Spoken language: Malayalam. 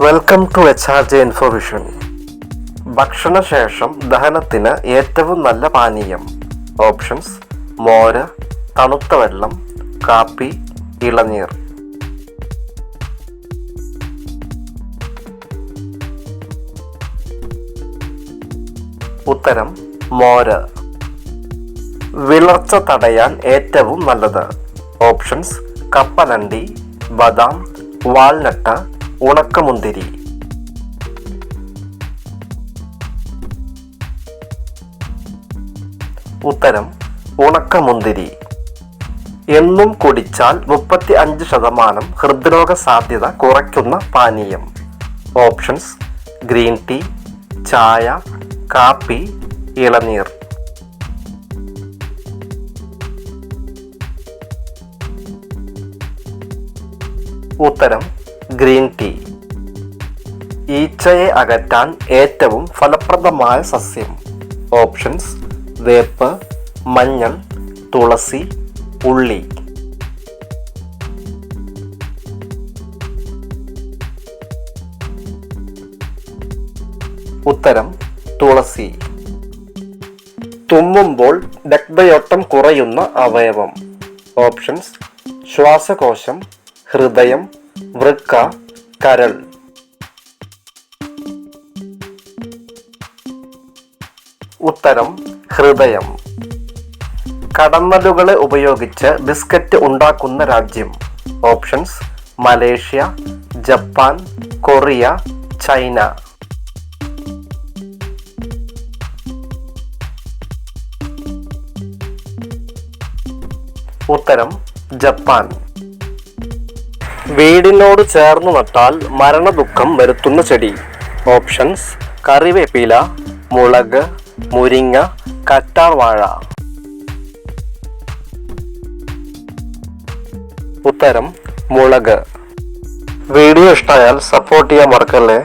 Welcome to HRJ Infovision. ഭക്ഷണശേഷം ദഹനത്തിന് ഏറ്റവും നല്ല പാനീയം. ഓപ്ഷൻസ്: മോര്, തണുത്ത വെള്ളം, കാപ്പി, ഇളനീർ. ഉത്തരം: മോര്. വിളർച്ച തടയാൻ ഏറ്റവും നല്ലത്. ഓപ്ഷൻസ്: കപ്പലണ്ടി, ബദാം, വാൾനട്ട്, ഉണക്കമുന്തിരി. ഉത്തരം: ഉണക്കമുന്തിരി. എന്നും കുടിച്ചാൽ 35% ഹൃദ്രോഗ സാധ്യത കുറയ്ക്കുന്ന പാനീയം. ഓപ്ഷൻസ്: ഗ്രീൻ ടീ, ചായ, കാപ്പി, ഇളനീർ. ഉത്തരം: ഗ്രീൻ ടീ. ഈച്ചയെ അകറ്റാൻ ഏറ്റവും ഫലപ്രദമായ സസ്യം. ഓപ്ഷൻസ്: വേപ്പ്, മഞ്ഞൾ, തുളസി, ഉള്ളി. ഉത്തരം: തുളസി. തുമ്മുമ്പോൾ രക്തയോട്ടം കുറയുന്ന അവയവം. ഓപ്ഷൻസ്: ശ്വാസകോശം, ഹൃദയം, വൃക്ക, കരൾ. ഉത്തരം: ഹൃദയം. കടന്നലുകളെ ഉപയോഗിച്ച് ബിസ്ക്കറ്റ് ഉണ്ടാക്കുന്ന രാജ്യം. Options: Malaysia, Japan, Korea, China. ഉത്തരം: ജപ്പാൻ. വീടിനോട് ചേർന്ന് നട്ടാൽ മരണദുഃഖം വരുത്തുന്ന ചെടി. ഓപ്ഷൻസ്: കറിവേപ്പില, മുളക്, മുരിങ്ങ, കറ്റാർ വാഴ. ഉത്തരം: മുളക്. വീഡിയോ ഇഷ്ടമായാൽ സപ്പോർട്ട് ചെയ്യാൻ മറക്കല്ലേ.